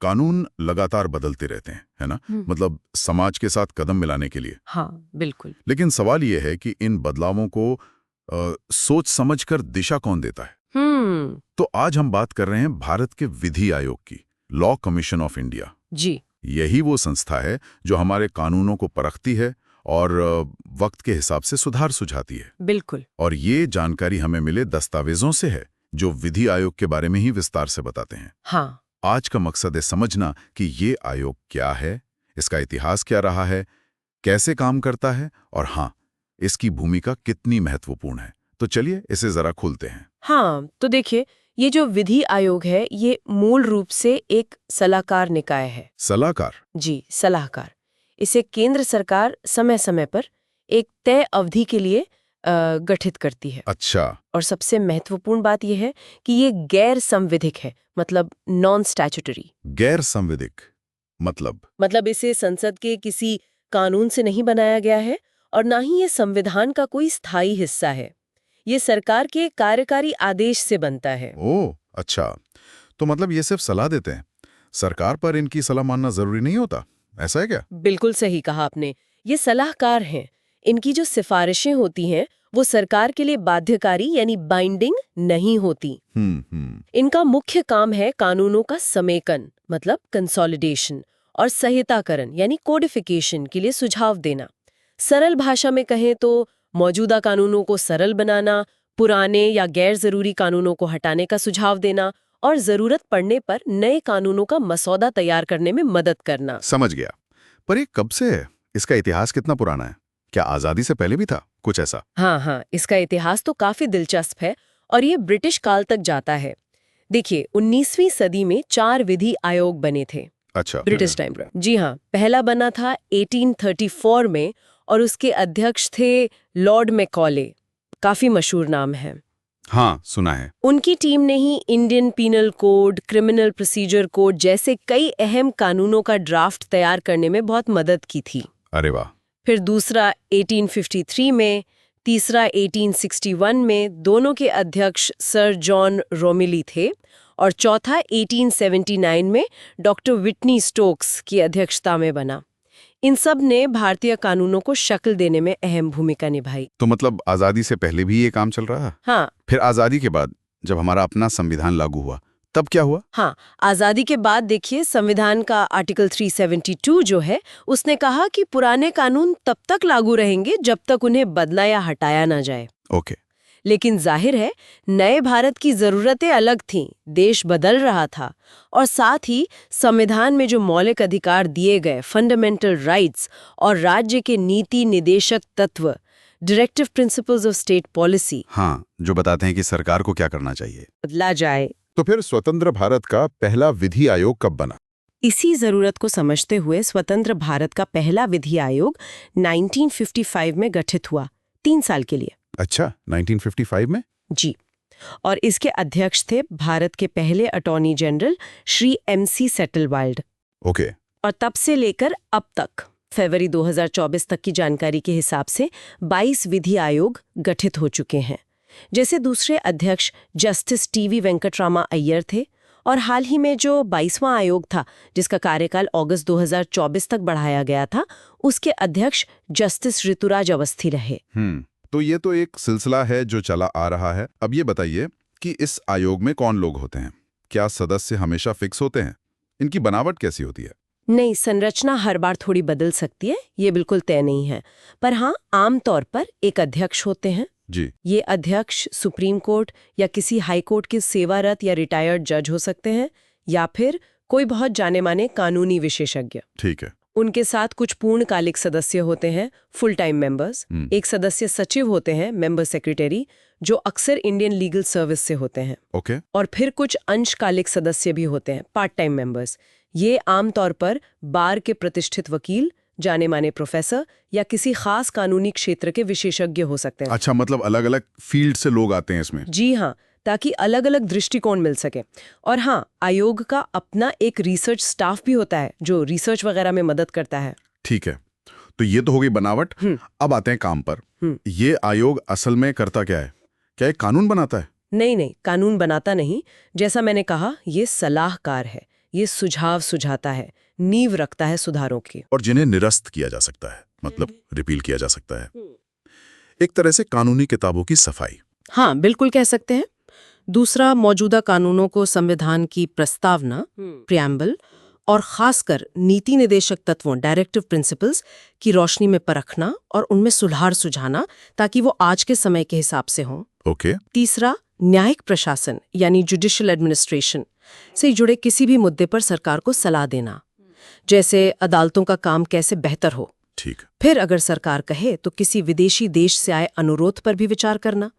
कानून लगातार बदलते रहते हैं, है ना? मतलब समाज के साथ कदम मिलाने के लिए। हाँ, बिल्कुल। लेकिन सवाल यह है कि इन बदलावों को सोच समझकर दिशा कौन देता है? तो आज हम बात कर रहे हैं भारत के विधि आयोग की, लॉ कमीशन ऑफ इंडिया। जी। यही वो संस्था है जो हमारे कानूनों को परखती है और वक्त के हिसाब से सुधार सुझाती है। बिल्कुल। और ये जानकारी हमें मिले दस्तावेजों से है जो विधि आयोग के बारे में ही विस्तार से बताते हैं। हाँ। आज का मकसद है समझना कि ये आयोग क्या है, इसका इतिहास क्या रहा है, कैसे काम करता है और हाँ, इसकी भूमिका कितनी महत्वपूर्ण है। तो चलिए इसे जरा खोलते हैं। हाँ, तो देखिए, ये जो विधि आयोग है, ये मूल रूप से एक सलाहकार निकाय है। सलाहकार? जी, सलाहकार। इसे केंद्र सरकार समय समय पर एक तय अवधि के लिए गठित करती है। अच्छा। और सबसे महत्वपूर्ण बात यह है कि ये गैर संविधिक है, मतलब नॉन स्टैट्यूटरी। गैर संविधिक मतलब इसे संसद के किसी कानून से नहीं बनाया गया है और ना ही ये संविधान का कोई स्थायी हिस्सा है। ये सरकार के कार्यकारी आदेश से बनता है। ओह, अच्छा। तो मतलब ये सिर्फ सलाह देते हैं, सरकार पर इनकी सलाह मानना जरूरी नहीं होता, ऐसा है क्या? बिल्कुल सही कहा आपने। ये सलाहकार हैं। इनकी जो सिफारिशें होती हैं वो सरकार के लिए बाध्यकारी यानी बाइंडिंग नहीं होती। इनका मुख्य काम है कानूनों का समेकन, मतलब कंसोलिडेशन, और संहिताकरण यानी कोडिफिकेशन के लिए सुझाव देना। सरल भाषा में कहें तो मौजूदा कानूनों को सरल बनाना, पुराने या गैर जरूरी कानूनों को हटाने का सुझाव देना और जरूरत पड़ने पर नए कानूनों का मसौदा तैयार करने में मदद करना। समझ गया। पर ये कब से है? इसका इतिहास कितना पुराना है? क्या आजादी से पहले भी था कुछ ऐसा? हाँ, इसका इतिहास तो काफी दिलचस्प है और ये ब्रिटिश काल तक जाता है। देखिए, 19वीं सदी में 4 विधि आयोग बने थे। अच्छा। ब्रिटिश टाइम पर। जी हाँ, पहला बना था 1834 में और उसके अध्यक्ष थे लॉर्ड मैकॉले। काफी मशहूर नाम है। हाँ, सुना है। उनकी टीम ने ही Indian penal code, criminal procedure code जैसे कई अहम कानूनों का ड्राफ्ट तैयार करने में बहुत मदद की थी। अरे वाह। फिर दूसरा 1853 में, तीसरा 1861 में, दोनों के अध्यक्ष सर जॉन रोमिली थे, और चौथा 1879 में डॉक्टर विटनी स्टोक्स की अध्यक्षता में बना। इन सब ने भारतीय कानूनों को शक्ल देने में अहम भूमिका निभाई। तो मतलब आजादी से पहले भी ये काम चल रहा? हाँ। फिर आजादी के बाद जब हमारा अपना संविधान लागू हुआ तब क्या हुआ? हाँ, आजादी के बाद देखिए, संविधान का आर्टिकल 372 जो है, उसने कहा कि पुराने कानून तब तक लागू रहेंगे जब तक उन्हें बदला या हटाया ना जाए। ओके। लेकिन जाहिर है, नए भारत की जरूरतें अलग थीं, देश बदल रहा था, और साथ ही संविधान में जो मौलिक अधिकार दिए गए, फंडामेंटल राइट्स, और राज्य के नीति निदेशक तत्व, directive principles of state policy, हाँ, जो बताते हैं कि सरकार को क्या करना चाहिए, बदला जाए। तो फिर स्वतंत्र भारत का पहला विधि आयोग कब बना? इसी जरूरत को समझते हुए स्वतंत्र भारत का पहला विधि आयोग 1955 में गठित हुआ, 3 साल के लिए। अच्छा, 1955 में? जी। और इसके अध्यक्ष थे भारत के पहले attorney general Shri MC Setalvad. Okay. और तब से लेकर अब तक फरवरी 2024 तक की जानकारी के हिसाब से 22 विधि आयोग गठित हो चुके हैं। जैसे दूसरे अध्यक्ष जस्टिस TV वेंकटरामा अय्यर थे, और हाल ही में जो 22वां आयोग था, जिसका कार्यकाल अगस्त 2024 तक बढ़ाया गया था, उसके अध्यक्ष जस्टिस ऋतुराज अवस्थी रहे। तो ये तो एक सिलसिला है जो चला आ रहा है। अब ये बताइए कि इस आयोग में कौन लोग होते हैं? क्या सदस्य हमेशा फिक्स होते हैं? इनकी बनावट कैसी होती है? नहीं, संरचना हर बार थोड़ी बदल सकती है, ये बिल्कुल तय नहीं है। पर हाँ, आमतौर पर एक अध्यक्ष होते हैं। जी। ये अध्यक्ष सुप्रीम कोर्ट या किसी हाई कोर्ट के सेवारत या रिटायर्ड जज हो सकते हैं, या फिर कोई बहुत जाने माने कानूनी विशेषज्ञ। ठीक है। उनके साथ कुछ पूर्णकालिक सदस्य होते हैं, फुल टाइम मेंबर्स। एक सदस्य सचिव होते हैं, मेंबर सेक्रेटरी, जो अक्सर इंडियन लीगल सर्विस से होते हैं। ओके। और फिर कुछ अंशकालिक सदस्य भी होते हैं, पार्ट टाइम मेंबर्स। ये आमतौर पर बार के प्रतिष्ठित वकील, जाने माने प्रोफेसर या किसी खास कानूनी क्षेत्र के विशेषज्ञ हो सकते हैं। अच्छा, मतलब अलग अलग फील्ड से लोग आते हैं इसमें? जी हाँ, ताकि अलग अलग दृष्टिकोण मिल सके। और हाँ, आयोग का अपना एक रिसर्च स्टाफ भी होता है जो रिसर्च वगैरह में मदद करता है। ठीक है, तो ये तो हो गई बनावट। अब आते हैं काम पर। ये आयोग असल में करता क्या है? क्या एक कानून बनाता है? नहीं, कानून बनाता नहीं। जैसा मैंने कहा, ये सलाहकार है, ये सुझाव सुझाता है, नींव रखता है सुधारों की। और जिन्हें निरस्त किया जा सकता है, मतलब रिपील किया जा सकता है। एक तरह से कानूनी किताबों की सफाई। हाँ, बिल्कुल कह सकते हैं। दूसरा, मौजूदा कानूनों को संविधान की प्रस्तावना, प्रियम्बल, और खासकर नीति निदेशक तत्वों, डायरेक्टिव प्रिंसिपल्स की रोशनी में परखना और उनमें सुधार सुझाना, ताकि वो आज के समय के हिसाब से हों। ओके। तीसरा, न्यायिक प्रशासन यानी जुडिशियल एडमिनिस्ट्रेशन से जुड़े किसी भी मुद्दे पर सरकार को सलाह देना, जैसे अदालतों का काम कैसे बेहतर हो। ठीक। फिर अगर सरकार कहे तो किसी विदेशी देश से आए अनुरोध पर भी विचार करना।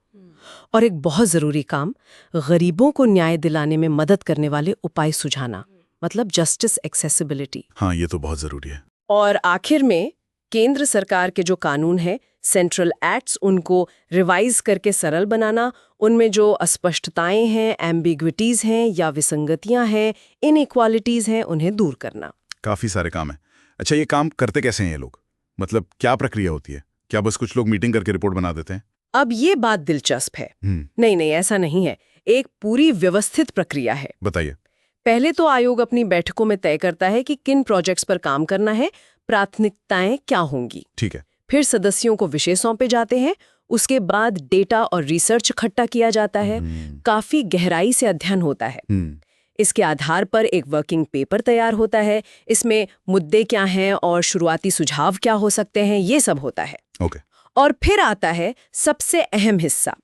और एक बहुत जरूरी काम, गरीबों को न्याय दिलाने में मदद करने वाले उपाय सुझाना, मतलब जस्टिस एक्सेसिबिलिटी। हाँ, ये तो बहुत जरूरी है। और आखिर में केंद्र सरकार के जो कानून है, सेंट्रल एक्ट्स, उनको रिवाइज करके सरल बनाना, उनमें जो अस्पष्टताएं हैं, एम्बिग्विटीज हैं या विसंगतियां हैं, इनइक्वालिटीज हैं, उन्हें दूर करना। काफी सारे काम है। अच्छा, ये काम करते कैसे हैं ये लोग? मतलब क्या प्रक्रिया होती है? क्या बस कुछ लोग मीटिंग करके रिपोर्ट बना देते हैं? अब ये बात दिलचस्प है। नहीं, ऐसा नहीं है। एक पूरी व्यवस्थित प्रक्रिया है। बताइए। पहले तो आयोग अपनी बैठकों में तय करता है कि किन प्रोजेक्ट्स पर काम करना है, प्राथमिकताएं क्या होंगी। ठीक है। फिर सदस्यों को विषय सौंपे जाते हैं। उसके बाद डेटा और रिसर्च इकट्ठा किया जाता है। काफी गहराई से अध्ययन होता है। इसके आधार पर एक वर्किंग पेपर तैयार होता है। इसमें मुद्दे क्या हैं और शुरुआती सुझाव क्या हो सकते हैं, ये सब होता है। ओके। और फिर आता है सबसे अहम हिस्सा।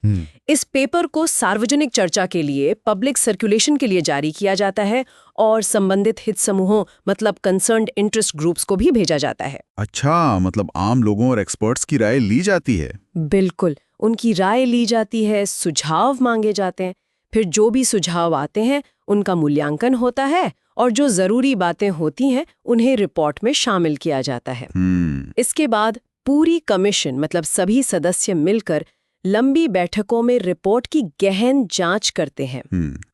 इस पेपर को सार्वजनिक चर्चा के लिए, पब्लिक सर्कुलेशन के लिए जारी किया जाता है और संबंधित हित समूहों, मतलब कंसर्न्ड इंटरेस्ट ग्रुप्स को भी भेजा जाता है। अच्छा, मतलब आम लोगों और एक्सपर्ट्स की राय ली जाती है? बिल्कुल, उनकी राय ली जाती है, सुझाव मांगे जाते हैं। फिर जो भी सुझाव आते हैं उनका मूल्यांकन होता है और जो जरूरी बातें होती हैं उन्हें रिपोर्ट में शामिल किया जाता है। इसके बाद पूरी कमीशन, मतलब सभी सदस्य मिलकर लंबी बैठकों में रिपोर्ट की गहन जांच करते हैं।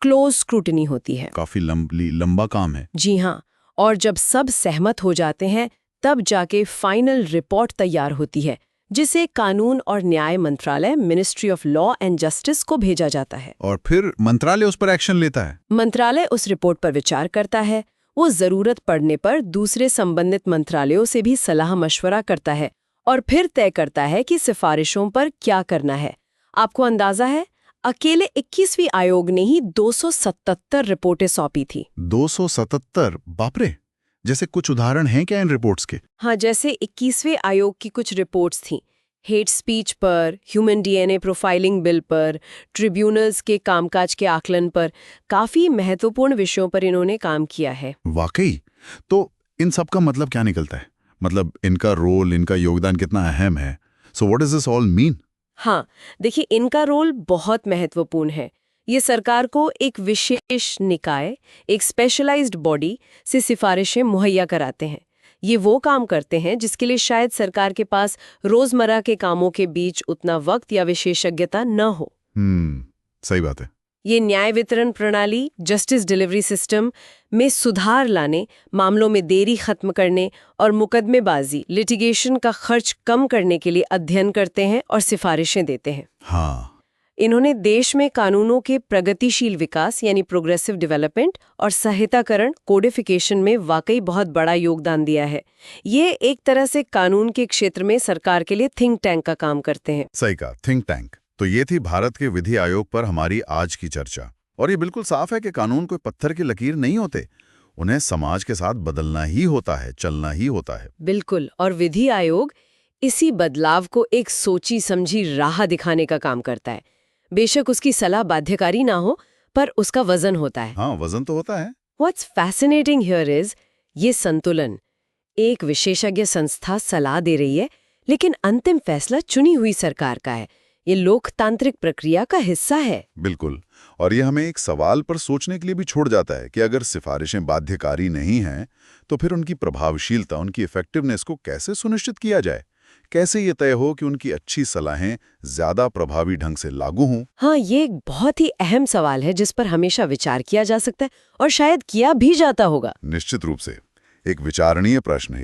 क्लोज स्क्रूटनी होती है। काफी लंबा काम है। जी हाँ। और जब सब सहमत हो जाते हैं तब जाके फाइनल रिपोर्ट तैयार होती है, जिसे कानून और न्याय मंत्रालय, ministry of law and justice को भेजा जाता है। और फिर मंत्रालय उस पर एक्शन लेता है? मंत्रालय उस रिपोर्ट पर विचार करता है। वो जरूरत पड़ने पर दूसरे संबंधित मंत्रालयों से भी सलाह मशवरा करता है और फिर तय करता है कि सिफारिशों पर क्या करना है। आपको अंदाजा है, अकेले 21वीं आयोग ने ही 277 रिपोर्टें सौंपी थी। 277? बाप रे! जैसे कुछ उदाहरण हैं क्या इन रिपोर्ट्स के? हाँ, जैसे 21वें आयोग की कुछ रिपोर्ट्स थीं। हेट स्पीच पर, ह्यूमन डीएनए प्रोफाइलिंग बिल पर, ट्रिब्यूनल्स के कामकाज के आकलन पर, काफी महत्वपूर्ण विषयों पर इन्होंने काम किया है। वाकई? तो इन सब का मतलब क्या निकलता है? मतलब इनका रोल, इनका योगदान कितना अहम है? So what does this all mean? हाँ, देखिए, इनका रोल बहुत महत्वपूर्ण है। ये सरकार को एक विशेष निकाय, एक स्पेशलाइज्ड बॉडी से सिफारिशें मुहैया कराते हैं। ये वो काम करते हैं जिसके लिए शायद सरकार के पास रोजमर्रा के कामों के बीच उतना वक्त या विशेषज्ञता न हो। सही बात है। ये न्याय वितरण प्रणाली, जस्टिस डिलीवरी सिस्टम में सुधार लाने, मामलों में देरी खत्म करने और मुकदमेबाजी, लिटिगेशन का खर्च कम करने के लिए अध्ययन करते हैं और सिफारिशें देते हैं। हाँ। इन्होंने देश में कानूनों के प्रगतिशील विकास यानी प्रोग्रेसिव डेवलपमेंट और संहिताकरण, कोडिफिकेशन में वाकई बहुत बड़ा योगदान दिया है। ये एक तरह से कानून के क्षेत्र में सरकार के लिए थिंक टैंक का काम करते हैं। सही कहा, थिंक टैंक। तो ये थी भारत के विधि आयोग पर हमारी आज की चर्चा। और ये बिल्कुल साफ है कि कानून कोई पत्थर की लकीर नहीं होते, उन्हें समाज के साथ बदलना ही होता है, चलना ही होता है। बिल्कुल। और विधि आयोग इसी बदलाव को एक सोची समझी राह दिखाने का काम करता है। बेशक उसकी सलाह बाध्यकारी ना हो, पर उसका वजन होता है। हाँ, वजन तो होता है। What's fascinating here is ये संतुलन। एक विशेषज्ञ संस्था सलाह दे रही है, लेकिन अंतिम फैसला चुनी हुई सरकार का है। ये लोकतांत्रिक प्रक्रिया का हिस्सा है। बिल्कुल। और ये हमें एक सवाल पर सोचने के लिए भी छोड़ जाता है कि अगर सिफारिशें बाध्यकारी नहीं हैं, तो फिर उनकी प्रभावशीलता, उनकी इफेक्टिवनेस को कैसे सुनिश्चित किया जाए? कैसे ये तय हो कि उनकी अच्छी सलाहें ज्यादा प्रभावी ढंग से लागू हों? हाँ, ये एक बहुत ही अहम सवाल है जिस पर हमेशा विचार किया जा सकता है और शायद किया भी जाता होगा। निश्चित रूप से एक विचारणीय प्रश्न है।